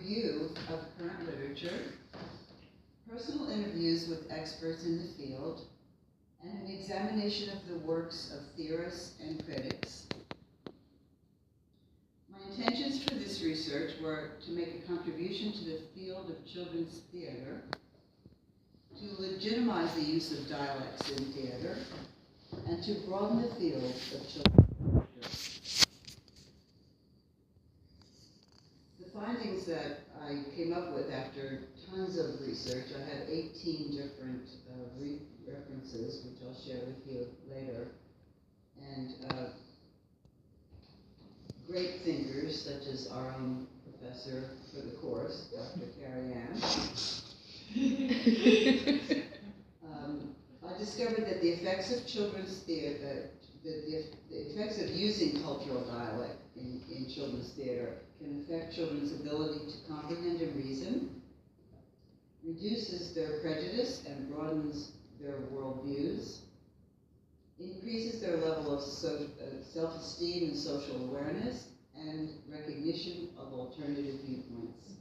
review of current literature, personal interviews with experts in the field, and an examination of the works of theorists and critics. My intentions for this research were to make a contribution to the field of children's theater, to legitimize the use of dialects in theater, and to broaden the field of children's literature. The findings that I came up with after tons of research, I had 18 different references, which I'll share with you later, and great thinkers such as our own professor for the course, Dr. Carrie Ann. I discovered that the effects of children's theater, the effects of using cultural dialect in children's theater can affect children's ability to comprehend and reason, reduces their prejudice and broadens their worldviews, increases their level of self-esteem and social awareness, and recognition of alternative viewpoints.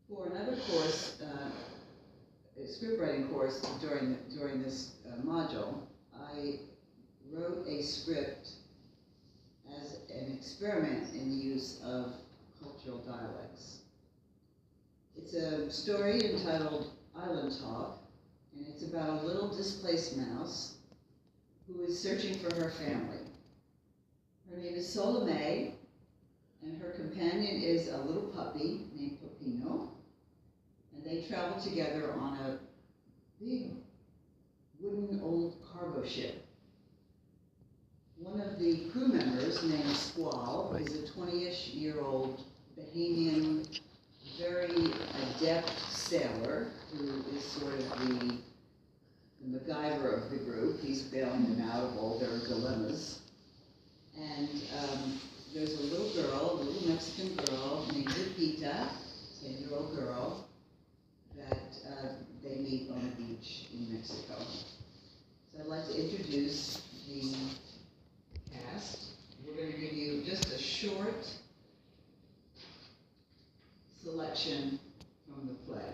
For another course, a scriptwriting course during this module, I wrote a script as an experiment in the use of cultural dialects. It's a story entitled Island Talk, and it's about a little displaced mouse who is searching for her family. Her name is Salome, and her companion is a little puppy named Peppino, and they travel together on a big wooden old cargo ship. One of the crew members, named Squall, is a 20-ish-year-old Bahamian, very adept sailor who is sort of the MacGyver of the group. He's bailing them out of all their dilemmas. And there's a little girl, a little Mexican girl named Lupita, 10-year-old girl, that they meet on a beach in Mexico. So I'd like to introduce the cast. We're going to give you just a short selection from the play.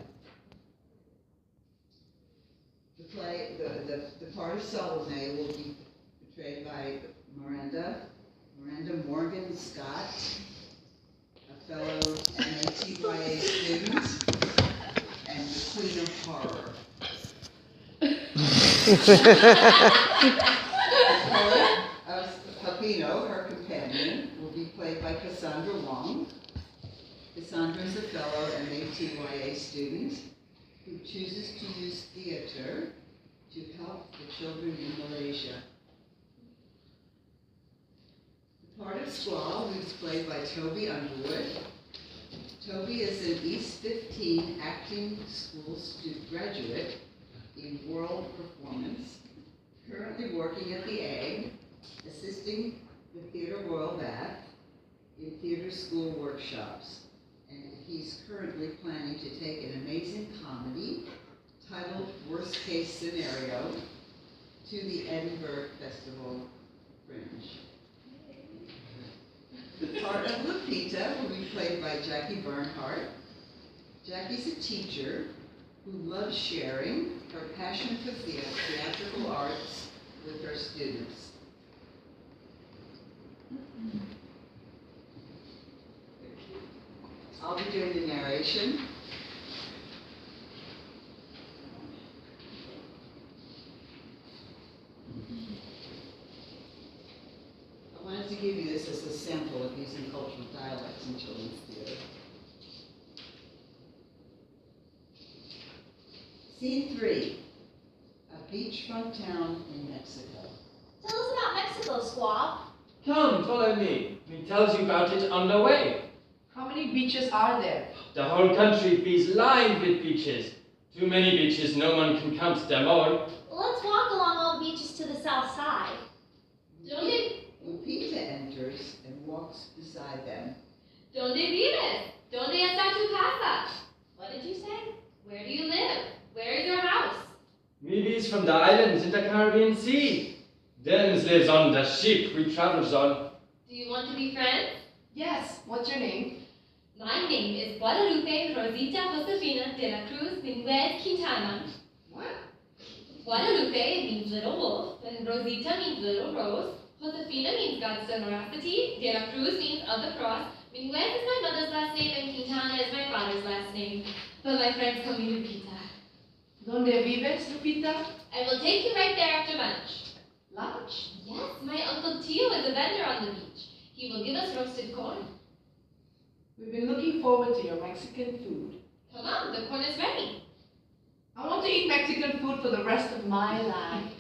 The part of Salome will be portrayed by Miranda Morgan Scott, a fellow MATYA student, and the Queen of Horror. Peppino, her companion, will be played by Cassandra Wong. Cassandra is a fellow MATYA student who chooses to use theater to help the children in Malaysia. The part of Squall, who's played by Toby Underwood. Toby is an East 15 acting school graduate in world performance, currently working at the Egg, assisting the Theatre Royal Bath in theater school workshops. And he's currently planning to take an amazing comedy titled Worst Case Scenario to the Edinburgh Festival Fringe. The part of Lupita will be played by Jackie Bernhardt. Jackie's a teacher who loves sharing her passion for theatrical arts with her students. I'll be doing the narration. I wanted to give you this as a sample of using cultural dialects in children's theater. Scene 3, a beachfront town in Mexico. Tell us about Mexico, Squaw. Come, follow me. We tells you about it on the way. How many beaches are there? The whole country is lined with beaches. Too many beaches, no one can count them all. Let's walk along all the beaches to the south side. Lupita enters and walks beside them. ¿Dónde vives? ¿Dónde está tu casa? What did you say? Where do you live? Where is your house? Maybe from the islands in the Caribbean Sea. Dems lives on the ship we travels on. Do you want to be friends? Yes, what's your name? My name is Guadalupe Rosita Josefina de la Cruz Minguez Quintana. What? Guadalupe means little wolf, and Rosita means little rose. Josefina means God's generosity. De la Cruz means of the cross. Minguez is my mother's last name, and Quintana is my father's last name. But my friends call me Lupita. ¿Dónde vives, Lupita? I will take you right there after lunch. Lunch? Yes, my Uncle Tio is a vendor on the beach. He will give us roasted corn. We've been looking forward to your Mexican food. Come on, the corn is ready. I want to eat Mexican food for the rest of my life.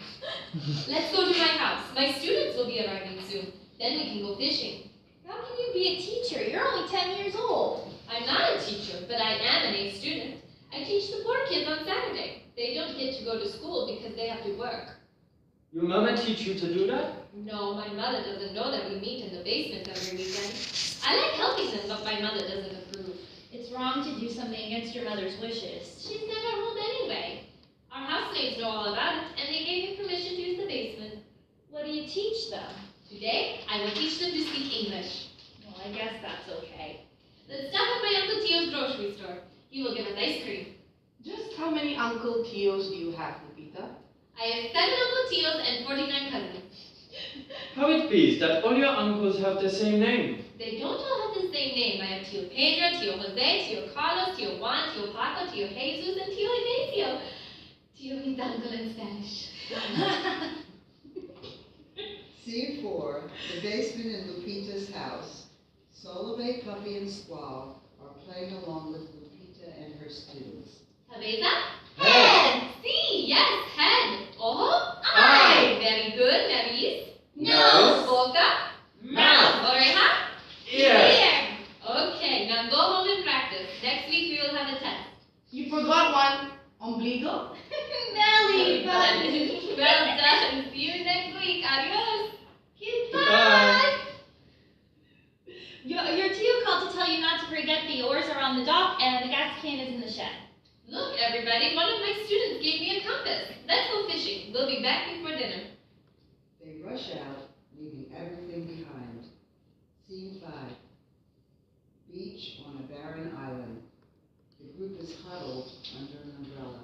Let's go to my house. My students will be arriving soon. Then we can go fishing. How can you be a teacher? You're only 10 years old. I'm not a teacher, but I am an A student. I teach the poor kids on Saturday. They don't get to go to school because they have to work. Your mama teach you to do that? No, my mother doesn't know that we meet in the basement every weekend. I like helping them, but my mother doesn't approve. It's wrong to do something against your mother's wishes. She's never home anyway. Our housemates know all about it, and they gave me permission to use the basement. What do you teach them? Today, I will teach them to speak English. Well, I guess that's okay. Let's stop at my Uncle Tio's grocery store. He will give us ice cream. Just how many Uncle Tios do you have, Lupita? I have 7 Uncle Tios and 49 cousins. How it be that all your uncles have the same name? They don't all have the same name. I have Tio Pedro, Tio Jose, Tio Carlos, Tio Juan, Tio Paco, Tio Jesus, and Tio Ignacio. Tio means uncle in Spanish. Scene 4, the basement in Lupita's house. Solove, Puppy, and Squall are playing along with Lupita and her students. Cabeza? Head. Sí, yes, head. Ojo? Eye. Very good. Nariz? Nose. Boca? Mouth. Oreja? Ear. Okay, now go home and practice. Next week we will have a test. You forgot one. Ombligo? Belly Well done. See you next week. Adios. Goodbye. Your Tio called to tell you not to forget the oars are on the dock and the gas can is in the shed. Look, everybody, one of my students gave me a compass. Let's go fishing. We'll be back before dinner. They rush out, leaving everything behind. Scene 5, beach on a barren island. The group is huddled under an umbrella.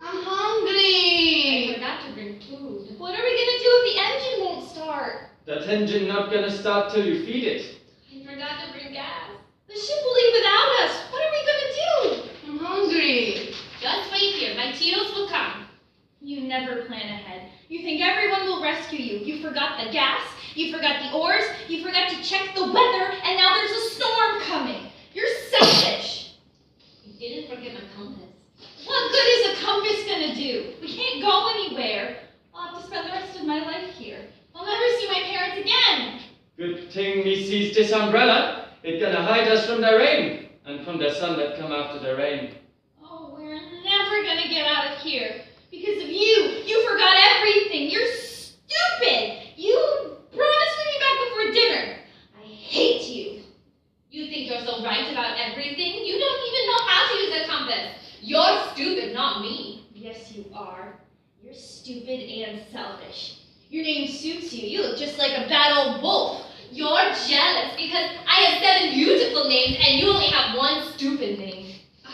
I'm I hungry! forgot to bring food. What are we gonna do if the engine won't start? That engine not gonna start till you feed it. I forgot to bring gas. The ship will leave without us. What are we gonna do? I'm hungry! Just wait here. My tios will come. You never plan ahead. You think everyone will rescue you. You forgot the gas, you forgot the oars, you forgot to check the weather, and now there's a storm coming. You're selfish. I didn't forget my compass. What good is a compass gonna do? We can't go anywhere. I'll have to spend the rest of my life here. I'll never see my parents again. Good thing me sees this umbrella. It gonna hide us from the rain and from the sun that come after the rain. Oh, we're never gonna get out of here. Because of you. You forgot everything. You're stupid. You promised to be back before dinner. I hate you. You think you're so right about everything? You don't even know how to use a compass. You're stupid, not me. Yes, you are. You're stupid and selfish. Your name suits you. You look just like a bad old wolf. You're jealous because I have 7 beautiful names and you only have 1 stupid name. I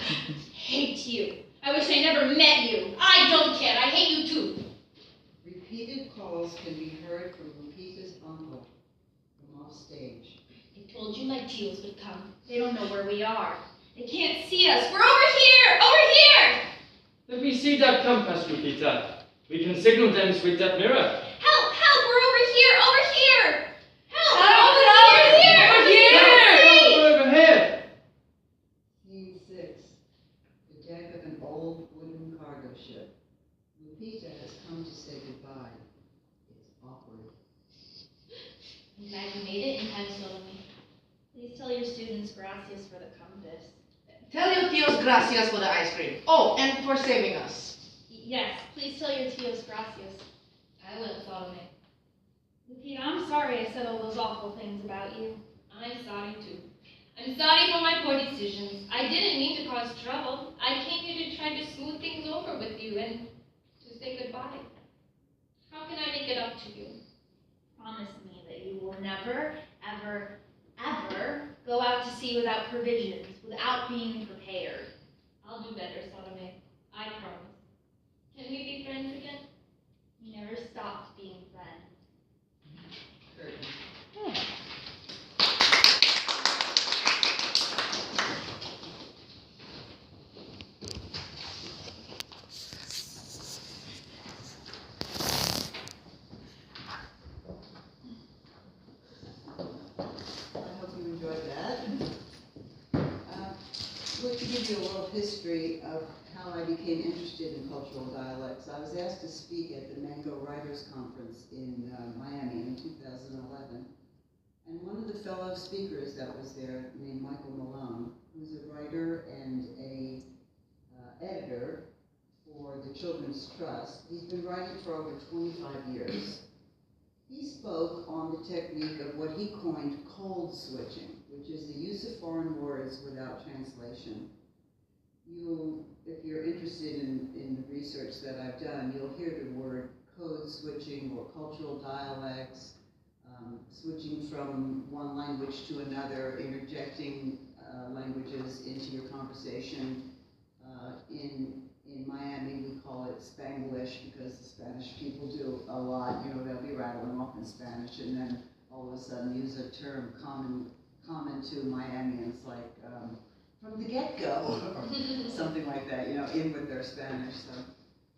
hate you. I wish I never met you. I don't care. I hate you too. Repeated calls can be heard from Lupita's uncle from off stage. I told you my tios would come. They don't know where we are. They can't see us. We're over here! Over here! Let me see that compass, Lupita. We can signal them with that mirror. Help! Help! We're over here! Over here! Help! Help, Over help, here! over Over here! Help, over here! Scene 6, the deck of an old wooden cargo ship. Lupita has come to say goodbye. It's awkward. I'm glad you made it in time, Solomon. Please tell your students gracias for the compass. Tell your tios gracias for the ice cream. Oh, and for saving us. Yes, please tell your tios gracias. I will, Solomon. Lupita, I'm sorry I said all those awful things about you. I'm sorry too. I'm sorry for my poor decisions. I didn't mean to cause trouble. I came here to try to smooth things over with you and to say goodbye. How can I make it up to you? Promise me that you will never, ever, ever out to sea without provisions, without being prepared. I'll do better, Salome. I promise. Can we be friends again? We never stopped being friends. Curtain. I hope you enjoyed that. To give you a little history of how I became interested in cultural dialects, I was asked to speak at the Mango Writers Conference in Miami in 2011. And one of the fellow speakers that was there, named Michael Malone, who's a writer and a editor for the Children's Trust. He's been writing for over 25 years. He spoke on the technique of what he coined code switching, which is the use of foreign words without translation. If you're interested in the research that I've done, you'll hear the word code switching or cultural dialects, switching from one language to another, interjecting languages into your conversation. In Miami, we call it Spanglish because the Spanish people do a lot. You know, they'll be rattling off in Spanish and then all of a sudden use a term common to Miamians like from the get-go or something like that, you know, in with their Spanish. So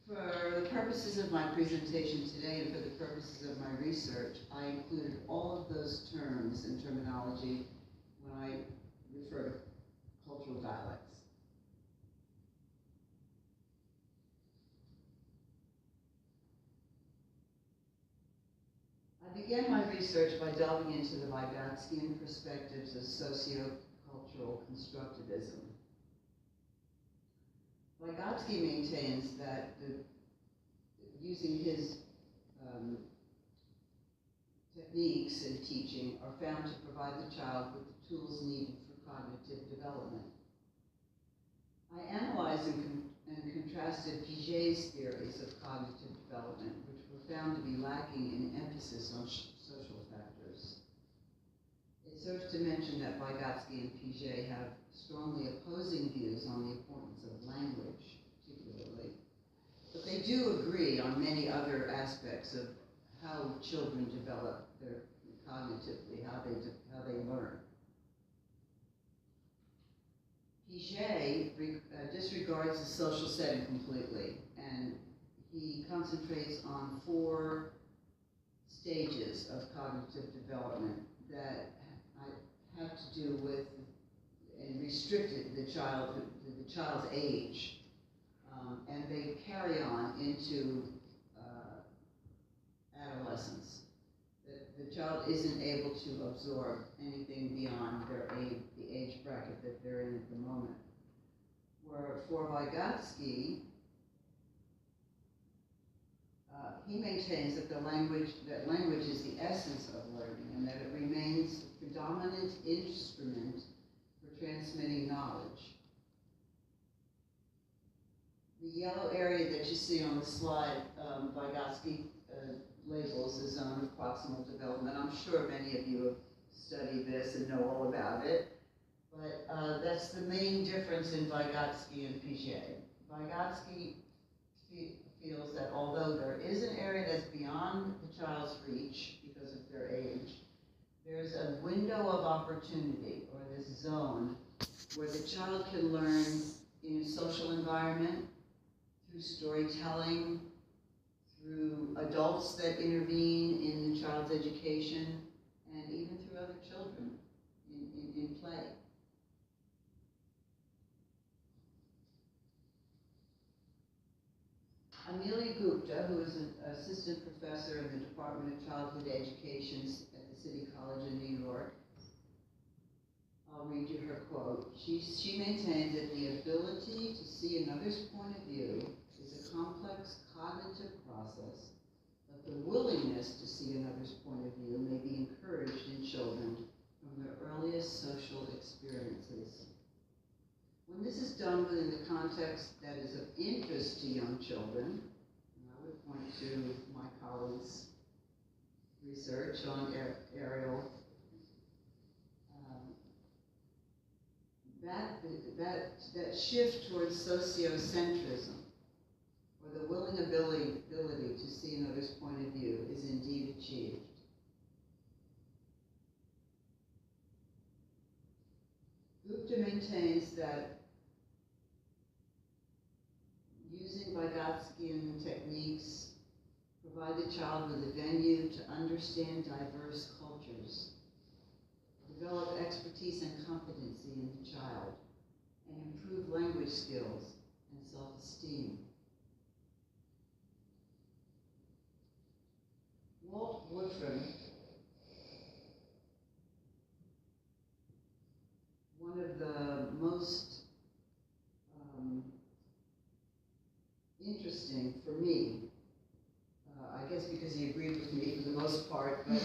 for the purposes of my presentation today and for the purposes of my research, I included all of those terms and terminology when I refer to cultural dialects. I began my research by delving into the Vygotskian perspectives of socio-cultural constructivism. Vygotsky maintains that using his techniques in teaching are found to provide the child with the tools needed for cognitive development. I analyzed and contrasted Piaget's theories of cognitive development, which were found to be lacking in emphasis on social factors. It serves to mention that Vygotsky and Piaget have strongly opposing views on the importance of language, particularly. But they do agree on many other aspects of how children develop their cognitively, how they learn. Piaget disregards the social setting completely, and he concentrates on 4 stages of cognitive development that have to do with and restricted the child's age, and they carry on into adolescence. The child isn't able to absorb anything beyond the age bracket that they're in at the moment. Where for Vygotsky, he maintains that language is the essence of learning and that it remains the predominant instrument for transmitting knowledge. The yellow area that you see on the slide, Vygotsky labels the zone of proximal development. I'm sure many of you have studied this and know all about it, but that's the main difference in Vygotsky and Piaget. Vygotsky feels that although there is an area that's beyond the child's reach because of their age, there's a window of opportunity, or this zone, where the child can learn in a social environment, through storytelling, through adults that intervene in the child's education, and even through other children in play. Amelia Gupta, who is an assistant professor in the Department of Childhood Education at the City College in New York, I'll read you her quote. She maintains that the ability to see another's point of view is a complex cognitive process, but the willingness to see another's point of view may be encouraged in children from their earliest social experiences. When this is done within the context that is of interest to young children, and I would point to my colleagues' research on Ariel that shift towards sociocentrism, or the willing ability to see another's point of view, is indeed achieved. Gupta maintains that using Vygotsky techniques provide the child with a venue to understand diverse cultures, develop expertise and competency in the child, and improve language skills and self-esteem. Walt Woodrum, one of the most interesting for me, I guess because he agreed with me for the most part, but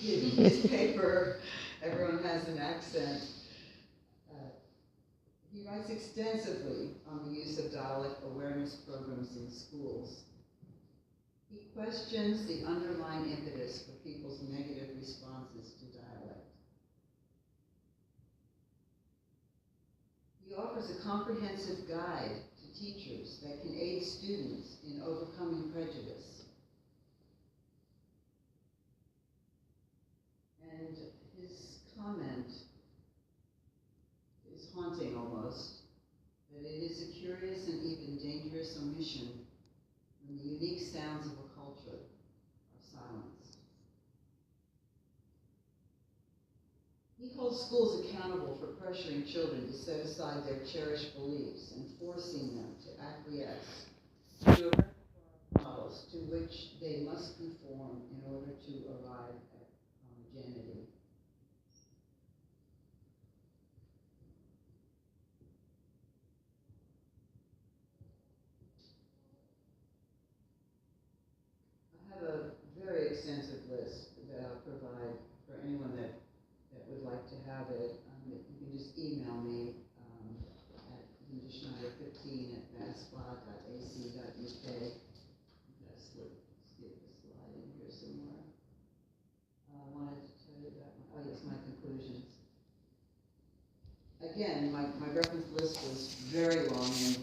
his paper, Everyone Has an Accent, he writes extensively on the use of dialect awareness programs in schools. He questions the underlying impetus for people's negative responses to dialect. He offers a comprehensive guide to teachers that can aid students in overcoming prejudice. And his comment is haunting almost, that it is a curious and even dangerous omission when the unique sounds of a culture are silenced. He holds schools accountable for pressuring children to set aside their cherished beliefs and forcing them to acquiesce to a repertoire of models to which they must conform in order to arrive at homogeneity. I have a very extensive list that I'll provide for anyone that would like to have it. You can just email me at lindaschneider15@vaspa.ac.uk. Let's skip the slide in here somewhere. I wanted to tell you that. Oh yes, my conclusions. Again, my reference list was very long and